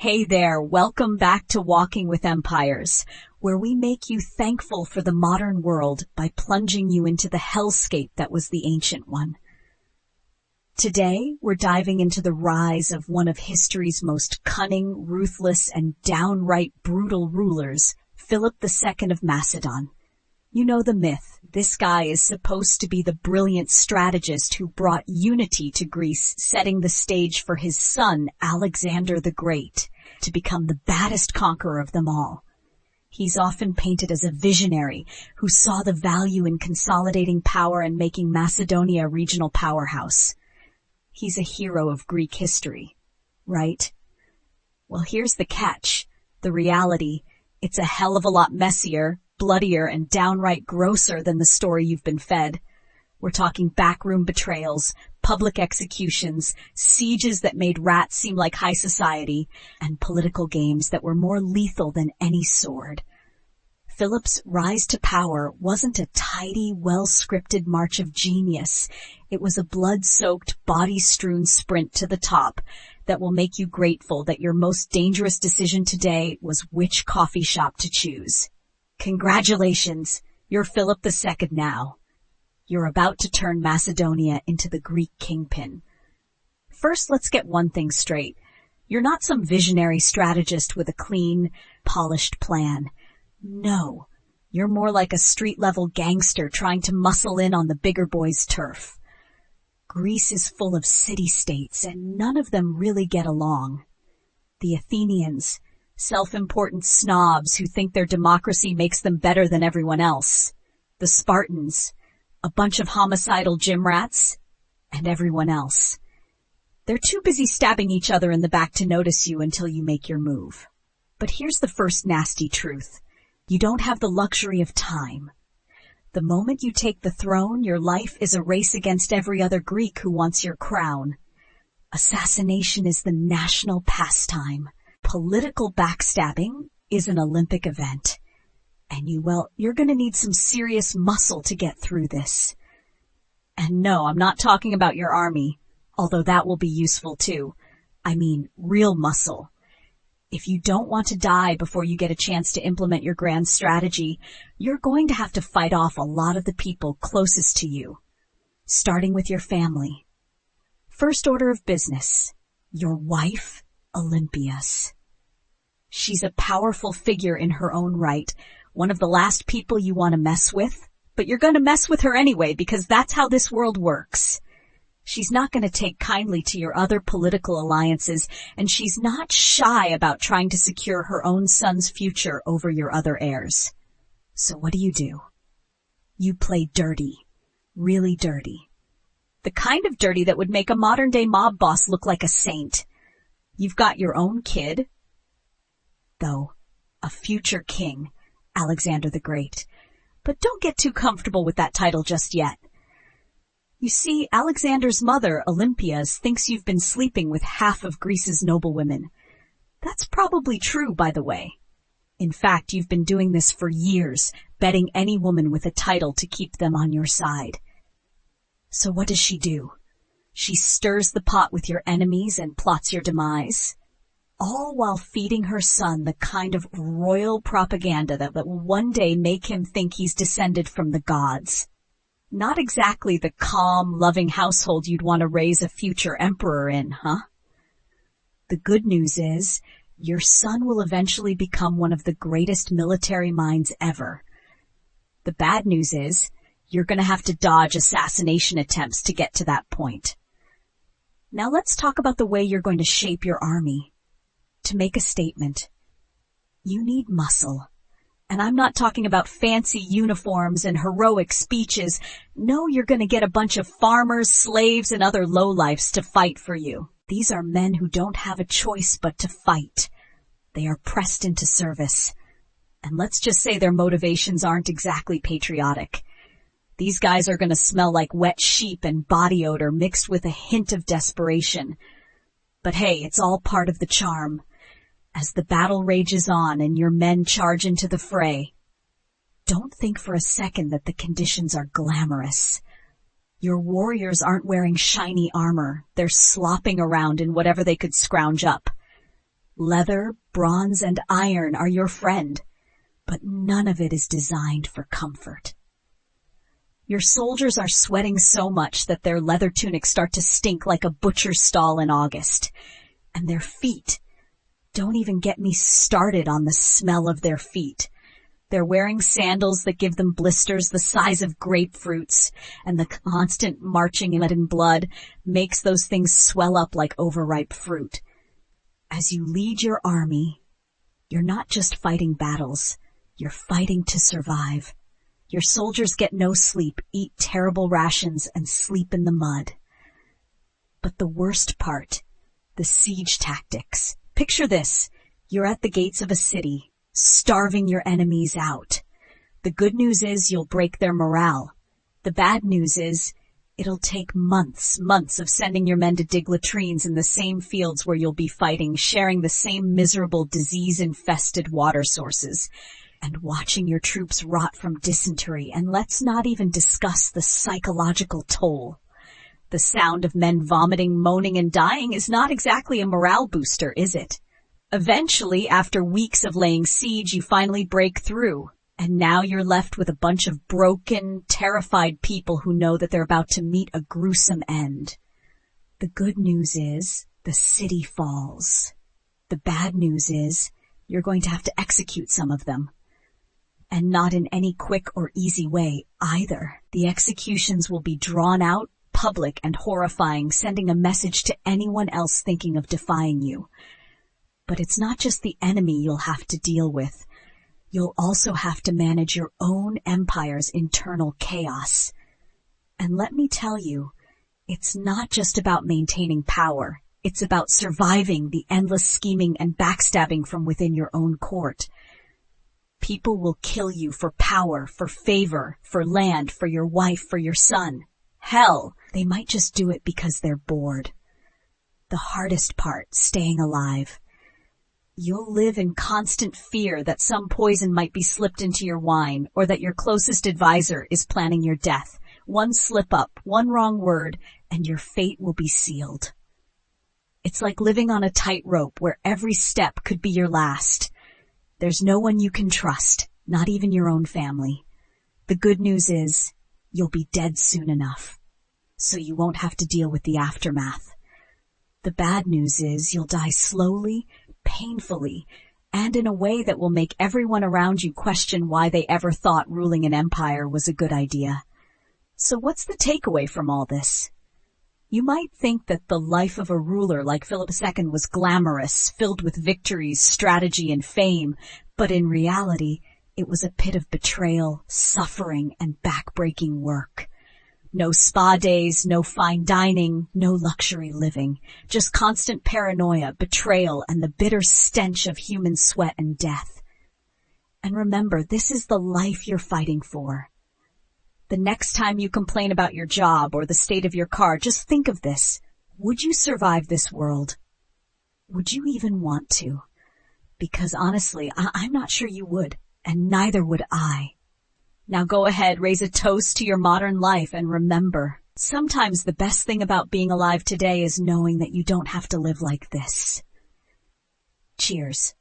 Hey there, welcome back to Walking with Empires, where we make you thankful for the modern world by plunging you into the hellscape that was the ancient one. Today, we're diving into the rise of one of history's most cunning, ruthless, and downright brutal rulers, Philip II of Macedon. You know the myth. This guy is supposed to be the brilliant strategist who brought unity to Greece, setting the stage for his son, Alexander the Great, to become the baddest conqueror of them all. He's often painted as a visionary who saw the value in consolidating power and making Macedonia a regional powerhouse. He's a hero of Greek history, right? Well, here's the catch. The reality, it's a hell of a lot messier, bloodier, and downright grosser than the story you've been fed. We're talking backroom betrayals, public executions, sieges that made rats seem like high society, and political games that were more lethal than any sword. Philip's rise to power wasn't a tidy, well-scripted march of genius. It was a blood-soaked, body-strewn sprint to the top that will make you grateful that your most dangerous decision today was which coffee shop to choose. Congratulations, you're Philip II now. You're about to turn Macedonia into the Greek kingpin. First, let's get one thing straight. You're not some visionary strategist with a clean, polished plan. No, you're more like a street-level gangster trying to muscle in on the bigger boys' turf. Greece is full of city-states, and none of them really get along. The Athenians, self-important snobs who think their democracy makes them better than everyone else. The Spartans, a bunch of homicidal gym rats, and everyone else. They're too busy stabbing each other in the back to notice you until you make your move. But here's the first nasty truth. You don't have the luxury of time. The moment you take the throne, your life is a race against every other Greek who wants your crown. Assassination is the national pastime. Political backstabbing is an Olympic event. And you're going to need some serious muscle to get through this. And no, I'm not talking about your army, although that will be useful too. I mean, real muscle. If you don't want to die before you get a chance to implement your grand strategy, you're going to have to fight off a lot of the people closest to you, starting with your family. First order of business, your wife, Olympias. She's a powerful figure in her own right, one of the last people you want to mess with, but you're going to mess with her anyway because that's how this world works. She's not going to take kindly to your other political alliances, and she's not shy about trying to secure her own son's future over your other heirs. So what do? You play dirty, really dirty. The kind of dirty that would make a modern-day mob boss look like a saint. You've got your own kid, though, a future king, Alexander the Great. But don't get too comfortable with that title just yet. You see, Alexander's mother, Olympias, thinks you've been sleeping with half of Greece's noblewomen. That's probably true, by the way. In fact, you've been doing this for years, betting any woman with a title to keep them on your side. So what does she do? She stirs the pot with your enemies and plots your demise, all while feeding her son the kind of royal propaganda that will one day make him think he's descended from the gods. Not exactly the calm, loving household you'd want to raise a future emperor in, huh? The good news is, your son will eventually become one of the greatest military minds ever. The bad news is, you're going to have to dodge assassination attempts to get to that point. Now let's talk about the way you're going to shape your army. To make a statement, you need muscle. And I'm not talking about fancy uniforms and heroic speeches. No, you're going to get a bunch of farmers, slaves, and other lowlifes to fight for you. These are men who don't have a choice but to fight. They are pressed into service. And let's just say their motivations aren't exactly patriotic. These guys are going to smell like wet sheep and body odor mixed with a hint of desperation. But hey, it's all part of the charm. As the battle rages on and your men charge into the fray, don't think for a second that the conditions are glamorous. Your warriors aren't wearing shiny armor. They're slopping around in whatever they could scrounge up. Leather, bronze, and iron are your friend, but none of it is designed for comfort. Your soldiers are sweating so much that their leather tunics start to stink like a butcher's stall in August. And their feet, don't even get me started on the smell of their feet. They're wearing sandals that give them blisters the size of grapefruits, and the constant marching in blood makes those things swell up like overripe fruit. As you lead your army, you're not just fighting battles, you're fighting to survive. Your soldiers get no sleep, eat terrible rations, and sleep in the mud. But the worst part, the siege tactics. Picture this. You're at the gates of a city, starving your enemies out. The good news is you'll break their morale. The bad news is it'll take months of sending your men to dig latrines in the same fields where you'll be fighting, sharing the same miserable disease-infested water sources, and watching your troops rot from dysentery. And let's not even discuss the psychological toll. The sound of men vomiting, moaning, and dying is not exactly a morale booster, is it? Eventually, after weeks of laying siege, you finally break through. And now you're left with a bunch of broken, terrified people who know that they're about to meet a gruesome end. The good news is the city falls. The bad news is you're going to have to execute some of them. And not in any quick or easy way either. The executions will be drawn out, public, and horrifying, sending a message to anyone else thinking of defying you. But it's not just the enemy you'll have to deal with. You'll also have to manage your own empire's internal chaos. And let me tell you, it's not just about maintaining power. It's about surviving the endless scheming and backstabbing from within your own court. People will kill you for power, for favor, for land, for your wife, for your son. Hell, they might just do it because they're bored. The hardest part, staying alive. You'll live in constant fear that some poison might be slipped into your wine, or that your closest advisor is planning your death. One slip up, one wrong word, and your fate will be sealed. It's like living on a tightrope where every step could be your last. There's no one you can trust, not even your own family. The good news is, you'll be dead soon enough, so you won't have to deal with the aftermath. The bad news is you'll die slowly, painfully, and in a way that will make everyone around you question why they ever thought ruling an empire was a good idea. So what's the takeaway from all this? You might think that the life of a ruler like Philip II was glamorous, filled with victories, strategy, and fame, but in reality, it was a pit of betrayal, suffering, and backbreaking work. No spa days, no fine dining, no luxury living, just constant paranoia, betrayal, and the bitter stench of human sweat and death. And remember, this is the life you're fighting for. The next time you complain about your job or the state of your car, just think of this. Would you survive this world? Would you even want to? Because honestly, I'm not sure you would, and neither would I. Now go ahead, raise a toast to your modern life, and remember, sometimes the best thing about being alive today is knowing that you don't have to live like this. Cheers.